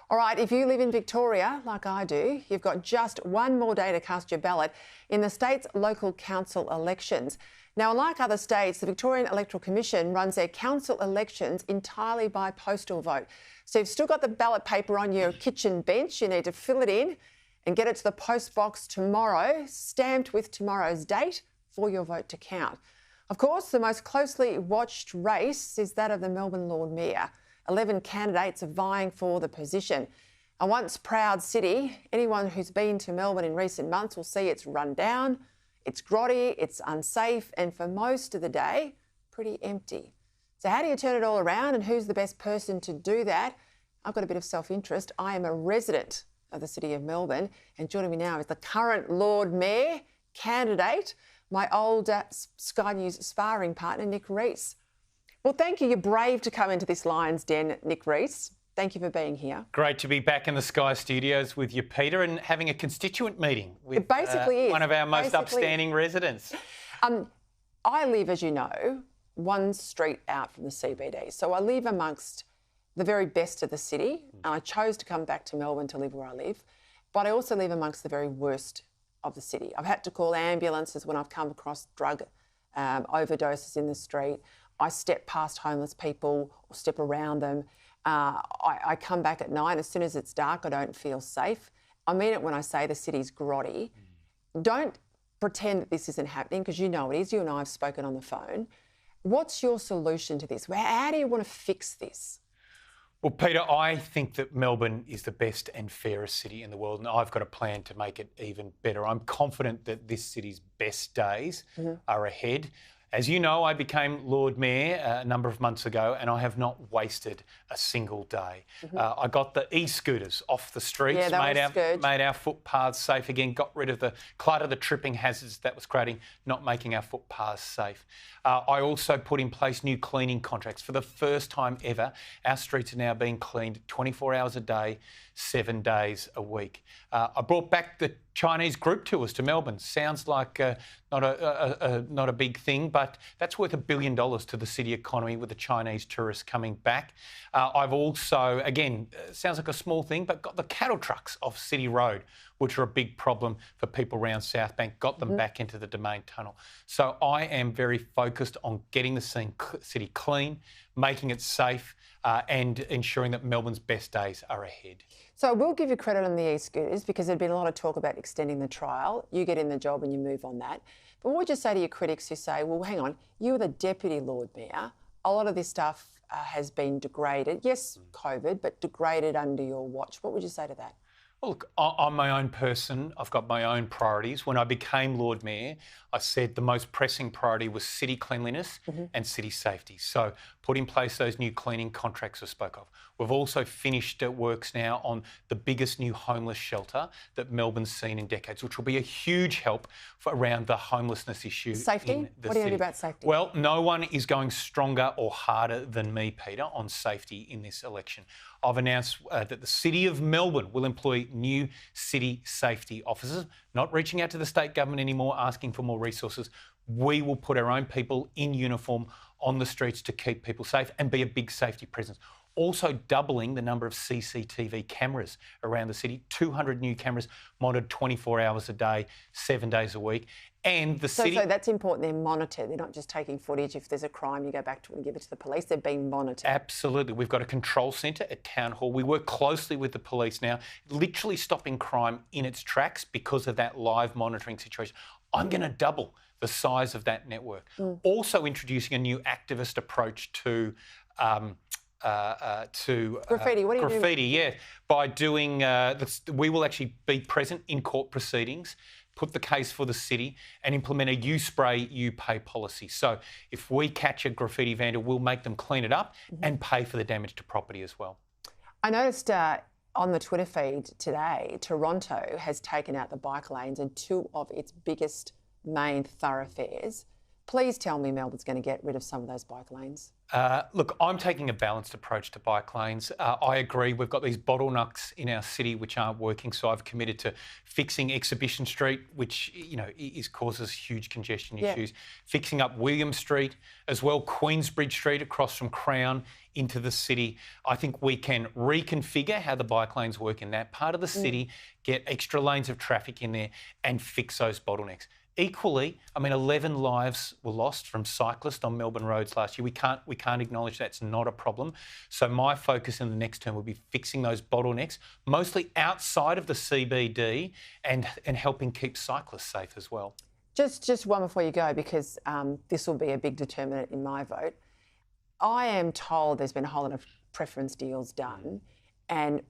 All right, if you live in Victoria, like I do, you've got just one more day to cast your ballot in the state's local council elections. Now, unlike other states, the Victorian Electoral Commission runs their council elections entirely by postal vote. So you've still got the ballot paper on your kitchen bench. You need to fill it in and get it to the post box tomorrow, stamped with tomorrow's date for your vote to count. Of course, the most closely watched race is that of the Melbourne Lord Mayor. 11 candidates are vying for the position. A once proud city, anyone who's been to Melbourne in recent months will see it's run down, it's grotty, it's unsafe, and for most of the day, pretty empty. So how do you turn it all around, and who's the best person to do that? I've got a bit of self-interest. I am a resident of the City of Melbourne, and joining me now is the current Lord Mayor candidate, my old Sky News sparring partner, Nick Rees. Well, thank you. You're brave to come into this Lion's Den, Nick Rees. Thank you for being here. Great to be back in the Sky Studios with you, Peter, and having a constituent meeting with it basically is. One of our most upstanding residents. I live, as you know, one street out from the CBD. So I live amongst the very best of the city, and I chose to come back to Melbourne to live where I live. But I also live amongst the very worst of the city. I've had to call ambulances when I've come across drug overdoses in the street. I step past homeless people or step around them. I come back at night. As soon as it's dark, I don't feel safe. I mean it when I say the city's grotty. Don't pretend that this isn't happening, because you know it is. You and I have spoken on the phone. What's your solution to this? How do you want to fix this? Well, Peter, I think that Melbourne is the best and fairest city in the world, and I've got a plan to make it even better. I'm confident that this city's best days are ahead. As you know, I became Lord Mayor a number of months ago, and I have not wasted a single day. I got the e-scooters off the streets, made our footpaths safe again, got rid of the clutter, the tripping hazards that was creating, not making our footpaths safe. I also put in place new cleaning contracts. For the first time ever, our streets are now being cleaned 24 hours a day, 7 days a week. I brought back the Chinese group tours to Melbourne. Sounds like not a big thing, but that's worth $1 billion to the city economy with the Chinese tourists coming back. I've also, again, sounds like a small thing, but got the cattle trucks off City Road, which are a big problem for people around South Bank, got them back into the Domain Tunnel. So I am very focused on getting the city clean, making it safe, and ensuring that Melbourne's best days are ahead. So I will give you credit on the e-scooters, because there's been a lot of talk about extending the trial. You get in the job and you move on that. But what would you say to your critics who say, well, hang on, you were the Deputy Lord Mayor. A lot of this stuff has been degraded. Yes, COVID, but degraded under your watch. What would you say to that? Well, look, I'm my own person. I've got my own priorities. When I became Lord Mayor, I said the most pressing priority was city cleanliness and city safety. So put in place those new cleaning contracts I spoke of. We've also finished works now on the biggest new homeless shelter that Melbourne's seen in decades, which will be a huge help around the homelessness issue. Safety? In the what do you city. do about safety? Well, no one is going stronger or harder than me, Peter, on safety in this election. I've announced that the City of Melbourne will employ new city safety officers, not reaching out to the state government anymore, asking for more resources. We will put our own people in uniform on the streets to keep people safe and be a big safety presence. Also doubling the number of CCTV cameras around the city, 200 new cameras monitored 24 hours a day, 7 days a week. And the city... So that's important, they're monitored. They're not just taking footage. If there's a crime, you go back to it and give it to the police. They're being monitored. Absolutely. We've got a control centre at Town Hall. We work closely with the police now, literally stopping crime in its tracks because of that live monitoring situation. I'm going to double the size of that network. Also introducing a new activist approach to... graffiti. What do you do? Graffiti, yeah. By doing, we will actually be present in court proceedings, put the case for the city, and implement a you spray, you pay policy. So if we catch a graffiti vandal, we'll make them clean it up and pay for the damage to property as well. I noticed on the Twitter feed today, Toronto has taken out the bike lanes in two of its biggest main thoroughfares. Please tell me Melbourne's going to get rid of some of those bike lanes. Look, I'm taking a balanced approach to bike lanes. I agree we've got these bottlenecks in our city which aren't working, so I've committed to fixing Exhibition Street, which causes huge congestion issues, fixing up William Street, as well Queensbridge Street across from Crown into the city. I think we can reconfigure how the bike lanes work in that part of the city, get extra lanes of traffic in there and fix those bottlenecks. Equally, I mean, 11 lives were lost from cyclists on Melbourne roads last year. We can't acknowledge that's not a problem. So my focus in the next term will be fixing those bottlenecks, mostly outside of the CBD, and helping keep cyclists safe as well. Just one before you go, because this will be a big determinant in my vote. I am told there's been a whole lot of preference deals done, and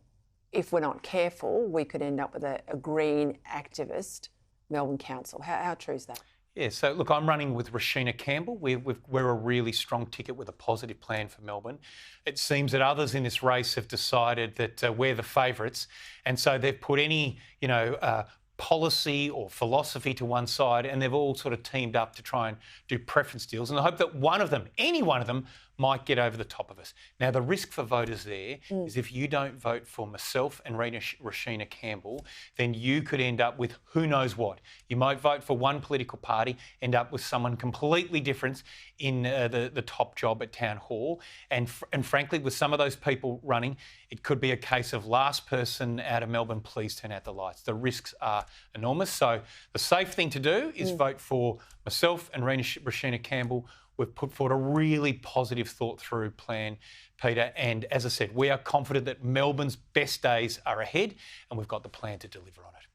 if we're not careful, we could end up with a green activist Melbourne Council. How true is that? Yeah, so look, I'm running with Rashina Campbell. We're a really strong ticket with a positive plan for Melbourne. It seems that others in this race have decided that we're the favourites, and so they've put any, policy or philosophy to one side, and they've all sort of teamed up to try and do preference deals in the hope that one of them, any one of them, might get over the top of us. Now, the risk for voters there is if you don't vote for myself and Rashina Campbell, then you could end up with who knows what. You might vote for one political party, end up with someone completely different in the top job at Town Hall. And frankly, with some of those people running, it could be a case of last person out of Melbourne, please turn out the lights. The risks are enormous. So the safe thing to do is vote for myself and Rashina Campbell. We've put forward a really positive, thought-through plan, Peter. And as I said, we are confident that Melbourne's best days are ahead, and we've got the plan to deliver on it.